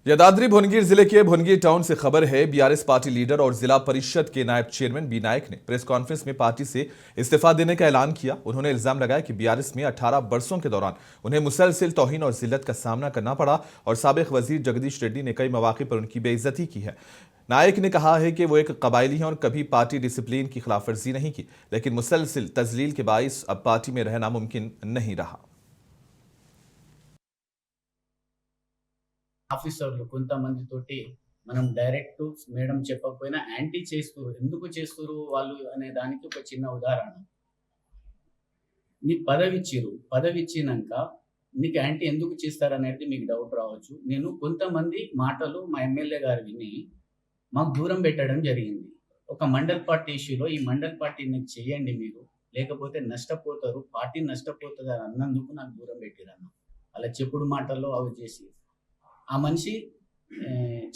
यादाद्री भुवनगिर जिले के भुवनगिर टाउन से खबर है। बीआरएस पार्टी लीडर और जिला परिषद के नायब चेयरमैन बी नायक ने प्रेस कॉन्फ्रेंस में पार्टी से इस्तीफा देने का ऐलान किया। उन्होंने इल्जाम लगाया कि बीआरएस में 18 बरसों के दौरान उन्हें मुसलसल तौहीन और जिल्लत का सामना करना पड़ा और साबिक वजीर जगदीश रेड्डी ने कई मौके पर उनकी बेइज्जती की है। नायक ने कहा है कि वो एक कबायली हैं और कभी पार्टी डिसिप्लिन की खिलाफवर्जी नहीं की, लेकिन मुसलसल तजलील के बाइस अब पार्टी में रहना मुमकिन नहीं रहा। ఆఫీసర్లు కొంతమందితోటి మనం డైరెక్ట్ మేడం చెప్పకపోయినా యాంటీ చేస్తురు, ఎందుకు చేస్తురు వాళ్ళు అనే దానికి ఒక చిన్న ఉదాహరణ. నీకు పదవి ఇచ్చినాక నీకు యాంటీ ఎందుకు చేస్తారనేది మీకు డౌట్ రావచ్చు. నేను కొంతమంది మాటలు మా ఎమ్మెల్యే గారు విని మాకు దూరం పెట్టడం జరిగింది. ఒక మండల్ పార్టీ ఇష్యూలో ఈ మండల్ పార్టీని చేయండి మీరు, లేకపోతే నష్టపోతారు, పార్టీ నష్టపోతుంది అన్నందుకు నాకు దూరం పెట్టిరన్న. అలా చెప్పుడు మాటల్లో అవి చేసి ఆ మనిషి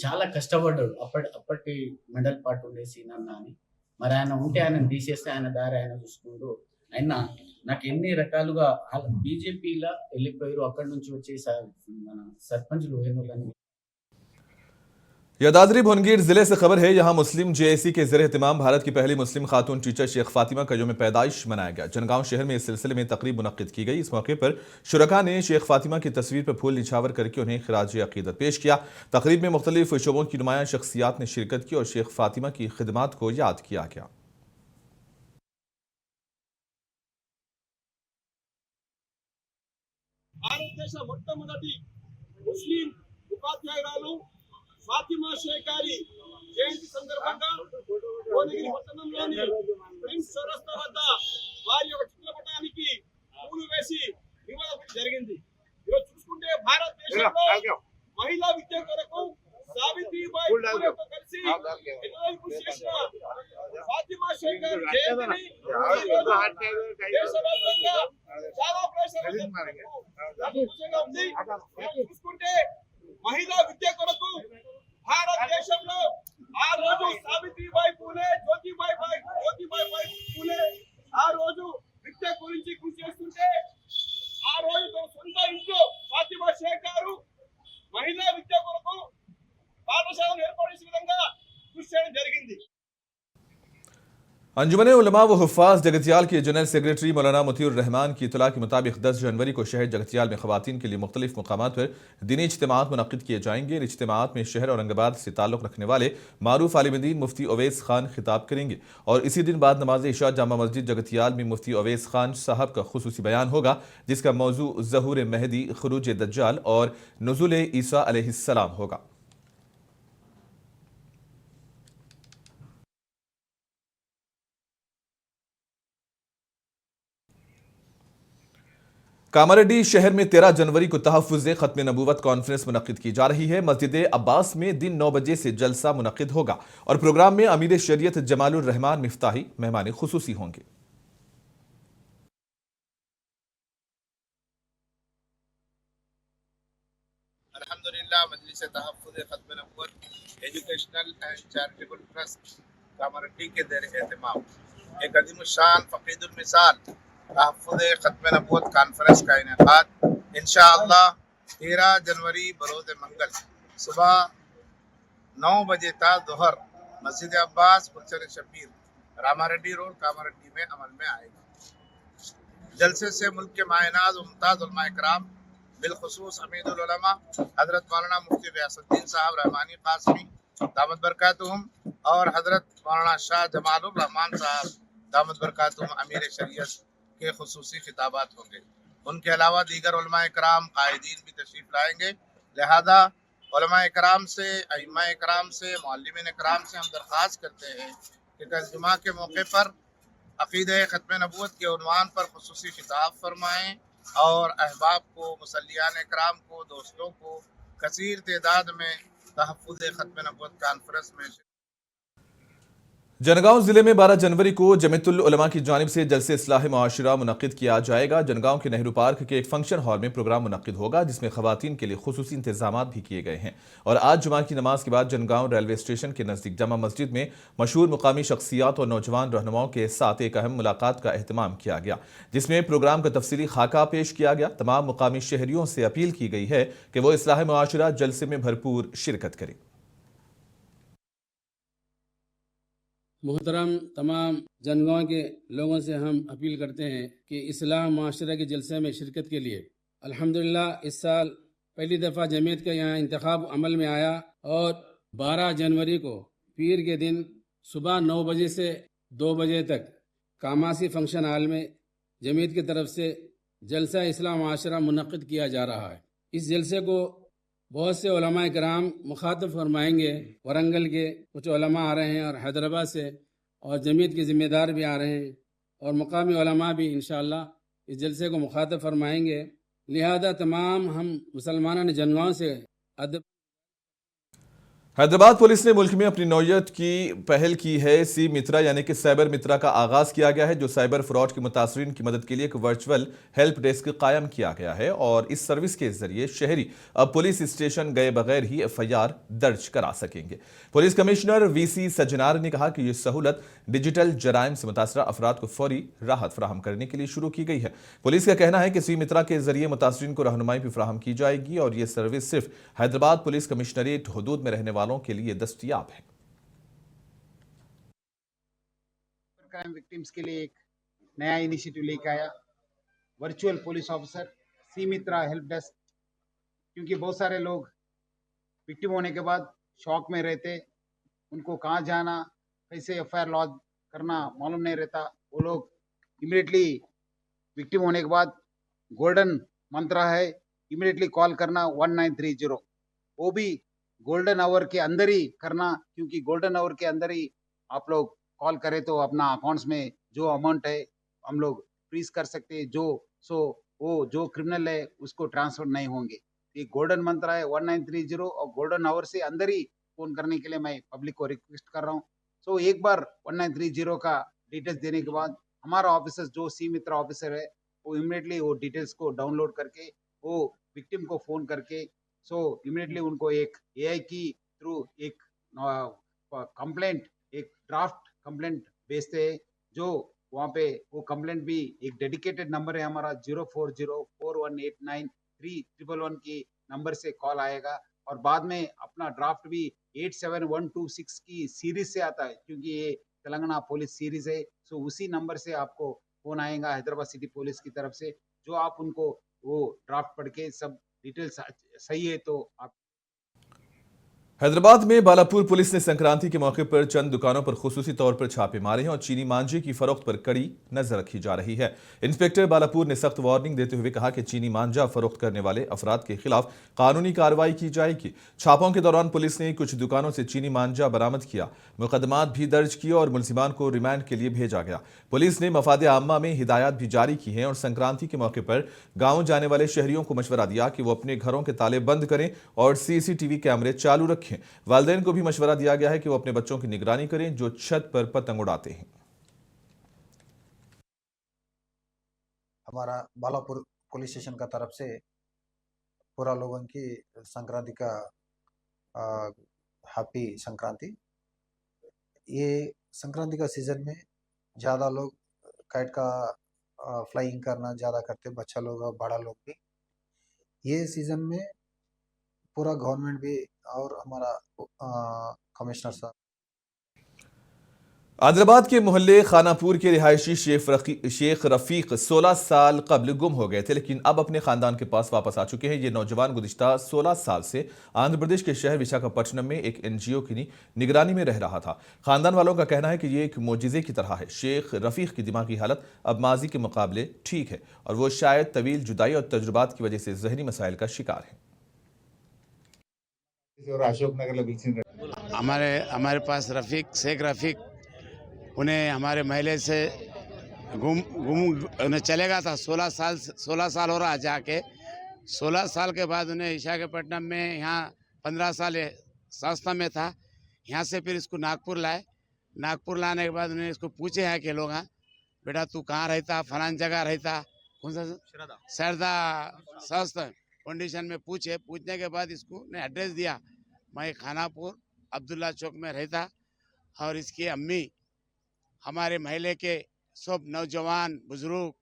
చాలా కష్టపడ్డాడు. అప్పటి మండల్ పార్టీ ఉండే సీనన్న అని. మరి ఆయన ఉంటే ఆయన తీసేస్తే ఆయన దారి ఆయన చూసుకుంటూ ఆయన నాకు ఎన్ని రకాలుగా బీజేపీలో వెళ్ళిపోయారు. అక్కడి నుంచి వచ్చేసి మన సర్పంచ్లు వేణులని. यादाद्री भुवनगिर जिले से खबर है। यहां मुस्लिम जेएसी के ज़ेर एहतमाम भारत की पहली मुस्लिम खातून टीचर शेख फातिमा का यौम पैदाइश मनाया गया। जनगांव शहर में इस सिलसिले में तकरीब मुनक्किद की गई। इस मौके पर शुरका ने शेख फातिमा की तस्वीर पर फूल निछावर करके उन्हें खिराज अकीदत पेश किया। तकरीब में मुख्तलिफ शोबों की नुमाया शख्सियात ने शिरकत की और शेख फातिमा की खिदमात को याद किया गया। భారతదేశ మొట్టమొదటి ముస్లిం ఉపాధ్యాయురాలు ఫాతిమా షేక్ గారి జయంతి సందర్భంగా భువనగిరి పట్టణంలోని ప్రిన్స్ చౌరస్తా వద్ద వారి యొక్క చిత్రపటానికి పూలు వేసి నివాళులు జరిగింది. ఈరోజు చూసుకుంటే భారతదేశంలో మహిళా విద్య కొరకు సావిత్రిబాయి పూలేతో కలిసి ఎన్నో కృషి చేసిన ఫాతిమా షేక్ గారి జయంతిని దేశవ్యాప్తంగా చాలా చూసుకుంటే మహిళా విద్య కొరకు భారతదేశంలో ఆ రోజు సావిత్రిబాయి పూలే, జ్యోతిబాయి పూలే ఆ రోజు విద్య గురించి కృషి చేస్తుంటే ఆ రోజు సొంత ఇంట్లో ఫాతిమా షేక్ గారు మహిళా విద్య కొరకు పాఠశాలను ఏర్పాటు చేసే విధంగా కృషి చేయడం జరిగింది. अंजुमन उलमा व हुफ़ाज़ जगतियाल के जनरल सेक्रेटरी मौलाना मुतीउर रहमान की इत्तला के मुताबिक 10 जनवरी को शहर जगतियाल में ख़वातीन के लिए मुख्तलिफ मकामात पर दीनी इज्तिमात मुनक़्क़िद किए जाएंगे। इन इज्तिमात में शहर औरंगाबाद से ताल्लुक़ रखने वाले मारूफ आलिम दीन मुफ्ती अवैस खान खिताब करेंगे और इसी दिन बाद नमाज इशा जामा मस्जिद जगतियाल में मुफ्ती अवैस खान साहब का खुसूसी बयान होगा, जिसका मौजू ज़हूर महदी, खुरूज दज्जाल और नुज़ूल ईसा अलैहिस्सलाम होगा। कामारेड्डी शहर में 13 जनवरी को तहफ़्फ़ुज़ ख़त्म नबूवत कॉन्फ्रेंस मुनक़्क़िद की जा रही है। मस्जिद अब्बास में दिन 9 बजे से जलसा मुनक़्क़िद होगा और प्रोग्राम में अमीर शरीयत जमालुर रहमान मिफ्ताही मेहमान खुसूसी होंगे। अल्हम्दुलिल्लाह मजलिस तहफ़्फ़ुज़ ख़त्म नबूवत educational and charitable trust Kamareddy के ज़ेर एहतमाम एक अज़ीमुश्शान फ़क़ीदुल मिसाल तहफ़्फ़ुज़ ख़त्म नबूवत कॉन्फ्रेंस का इनेकाद इंशाअल्लाह 13 जनवरी बरोज़ मंगल सुबह 9 बजे ता दोहर मस्जिद अब्बास गुलशन शबीर रामारेड्डी रोड कामारेड्डी में अमल में आएगा। जलसे से मुल्क के मायनाज़ मुमताज़ उलमा इकराम बिलखुसूस अमीदुल उलमा हज़रत मौलाना मुफ्ती ग़ियासुद्दीन साहब रहमानी क़ासिमी दामत बरकातुहुम और हज़रत मौलाना शाह जमालुर रहमान साहब दामत बरकातुहुम अमीर शरीयत के खुसूसी खिताबात होंगे। उनके अलावा दीगर उलमा इकराम कायदीन भी तशरीफ़ लाएंगे। लिहाजा उलमा इकराम से, अइम्मा इकराम से, मुअल्लिमीन इकराम से हम दरख्वास्त करते हैं कि कल जुमा के मौके पर अक़ीदे ख़त्म नबूवत के उन्वान पर खुसूसी खिताब फरमाएँ और अहबाब को, मुसल्लियान इकराम को, दोस्तों को कसीर तादाद में तहफ़्फ़ुज़ ख़त्म नबूवत कॉन्फ्रेंस में जनगांव जिले में 12 जनवरी को जमीयतुल उलमा की जानिब से जलसे इस्लाह मुआशरा मुनक्किद किया जाएगा। जनगांव के नेहरू पार्क के एक फंक्शन हॉल में प्रोग्राम मुनक्किद होगा, जिसमें खवातीन के लिए खुसूसी इंतजाम भी किए गए हैं। और आज जुमा की नमाज के बाद जनगांव रेलवे स्टेशन के नजदीक जमा मस्जिद में मशहूर मुकामी शख्सियात और नौजवान रहनुमाओं के साथ एक अहम मुलाकात का एहतमाम किया गया, जिसमें प्रोग्राम का तफसीली खाका पेश किया गया। तमाम मुकामी शहरियों से अपील की गई है कि वो इस्लाह मुआशरा जलसे में भरपूर शिरकत करें। मोहतरम तमाम जनगांव के लोगों से हम अपील करते हैं कि इस्लाह माशरा के जलसे में शिरकत के लिए अल्हम्दुलिल्लाह इस साल पहली दफ़ा जमीयत का यहाँ इंतखाब अमल में आया और 12 जनवरी को पीर के दिन सुबह 9 बजे से 2 बजे तक कामासी फंक्शन हॉल में जमीयत की तरफ से जलसा इस्लाह माशरा मुनक्किद किया जा रहा है। इस जलसे को बहुत से उलमा कराम मुखातब फरमाएंगे। वरंगल के कुछ उलमा आ रहे हैं और हैदराबाद से, और जमीयत के ज़िम्मेदार भी आ रहे हैं और मुकामी उलमा भी इंशाअल्लाह इस जलसे को मुखातब फरमाएंगे। लिहाजा तमाम हम मुसलमानों ने जनगांव से अदब। हैदराबाद पुलिस ने मुल्क में अपनी नौयत की पहल की है। सी मित्रा यानी कि साइबर मित्रा का आगाज किया गया है, जो साइबर फ्रॉड के मुतासरीन की मदद के लिए एक वर्चुअल हेल्प डेस्क कायम किया गया है। और इस सर्विस के जरिए शहरी अब पुलिस स्टेशन गए बगैर ही FIR दर्ज करा सकेंगे। पुलिस कमिश्नर VC सजनार ने कहा कि यह सहूलत डिजिटल जराइम से मुतासरा अफराद को फौरी राहत फराहम करने के लिए शुरू की गई है। पुलिस का कहना है कि सी मित्रा के जरिए मुतासरीन को रहनुमाई भी फराहम की जाएगी और यह सर्विस सिर्फ हैदराबाद पुलिस कमिश्नरेट हदूद में रहने वालों के लिए दस्तयाब है। क्राइम विक्टिम्स के लिए एक नया इनिशिएटिव लेकर आया, वर्चुअल पुलिस ऑफिसर सी मित्रा हेल्प डेस्क। क्योंकि बहुत सारे लोग विक्टिम होने के बाद शॉक में रहते, उनको कहाँ जाना, कैसे FIR लॉन्च करना मालूम नहीं रहता। वो लोग इमीडिएटली विक्टिम होने के बाद गोल्डन मंत्र है, इमीडिएटली कॉल करना 1930। वो भी गोल्डन आवर के अंदर ही करना, क्योंकि गोल्डन आवर के अंदर ही आप लोग कॉल करें तो अपना अकाउंट्स में जो अमाउंट है हम लोग फ्रीज कर सकते हैं, वो जो क्रिमिनल है उसको ट्रांसफर नहीं होंगे। ये गोल्डन मंत्र है 1930 और गोल्डन आवर से अंदर ही फोन करने के लिए मैं पब्लिक को रिक्वेस्ट कर रहा हूँ। सो एक बार 1930 का डिटेल्स देने के बाद हमारा ऑफिसर जो सी मित्रा ऑफिसर है वो इमीडिएटली वो डिटेल्स को डाउनलोड करके वो विक्टिम को फोन करके इमीडिएटली उनको एक AI की थ्रू एक कंप्लेंट, एक ड्राफ्ट कंप्लेंट भेजते हैं। जो वहाँ पे वो कंप्लेंट भी एक डेडिकेटेड नंबर है हमारा 0404189311 की नंबर से कॉल आएगा। और बाद में अपना ड्राफ्ट भी 87126 की सीरीज से आता है, क्योंकि ये तेलंगाना पुलिस सीरीज है। सो उसी नंबर से आपको फोन आएगा हैदराबाद सिटी पुलिस की तरफ से, जो आप उनको वो ड्राफ्ट पढ़ के सब डिटेल्स सही है तो आप। हैदराबाद में बालापुर पुलिस ने संक्रांति के मौके पर चंद दुकानों पर खुसूसी तौर पर छापे मारे हैं और चीनी मांझे की फरोख्त पर कड़ी नजर रखी जा रही है। इंस्पेक्टर बालापुर ने सख्त वार्निंग देते हुए कहा कि चीनी मांझा फरोख्त करने वाले अफराद के खिलाफ कानूनी कार्रवाई की जाएगी। छापों के दौरान पुलिस ने कुछ दुकानों से चीनी मांझा बरामद किया, मुकदमात भी दर्ज किए और मुलजिमान को रिमांड के लिए भेजा गया। पुलिस ने मफादे आम्मा में हिदायत भी जारी की हैं और संक्रांति के मौके पर गाँव जाने वाले शहरियों को मशवरा दिया कि वो अपने घरों के ताले बंद करें और CCTV कैमरे चालू रखें। वालिदैन को भी मशवरा दिया गया है कि वो अपने बच्चों की निगरानी करें जो छत पर पतंग उड़ाते हैं। हमारा बालापुर पुलिस स्टेशन का तरफ से पूरा लोगों की संक्रांति का हैप्पी संक्रांति। ये संक्रांति का सीजन में ज़्यादा लोग काइट का फ्लाइंग करना ज़्यादा करते, बच्चा लोग और बड़ा लोग भी। ये सीजन में पूरा गवर्नमेंट भी और हमारा कमिश्नर साहब। आदिलाबाद के मोहल्ले खानापुर के रिहायशी शेख रफीक 16 साल कबल गुम हो गए थे, लेकिन अब अपने खानदान के पास वापस आ चुके हैं। ये नौजवान गुज़िश्ता 16 साल से आंध्र प्रदेश के शहर विशाखापट्टनम में एक NGO की निगरानी में रह रहा था। खानदान वालों का कहना है कि ये एक मोजिज़े की तरह है। शेख रफीक की दिमागी हालत अब माजी के मुकाबले ठीक है और वो शायद तवील जुदाई और तजुर्बात की वजह से जहनी मसाइल का शिकार है। हमारे पास शेख रफीक उन्हें हमारे महल्ले से उन्हें चलेगा था। 16 साल हो रहा जाके। 16 साल के बाद उन्हें विशाखापट्टनम में यहाँ 15 साल संस्था में था। यहाँ से फिर इसको नागपुर लाए। नागपुर लाने के बाद उन्हें इसको पूछे हैं कि लोग, हाँ बेटा तू कहाँ रहता, फलान जगह रहता, कौन सा सरदा स्वस्थ कंडीशन में पूछने के बाद इसको ने एड्रेस दिया, मैं खानापुर अब्दुल्ला चौक में रहता, और इसकी अम्मी हमारे महल्ले के सब नौजवान बुजुर्ग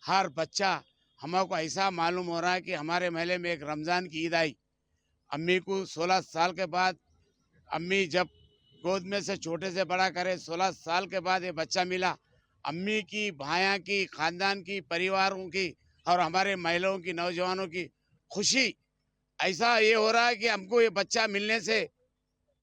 हर बच्चा, हमको ऐसा मालूम हो रहा है कि हमारे महल्ले में एक रमज़ान की ईद आई, अम्मी को 16 साल के बाद, अम्मी जब गोद में से छोटे से बड़ा करे 16 साल के बाद ये बच्चा मिला, अम्मी की, भाया की, खानदान की, परिवारों की और हमारे महिलाओं की, नौजवानों की खुशी, ऐसा ये हो रहा है कि हमको ये बच्चा मिलने से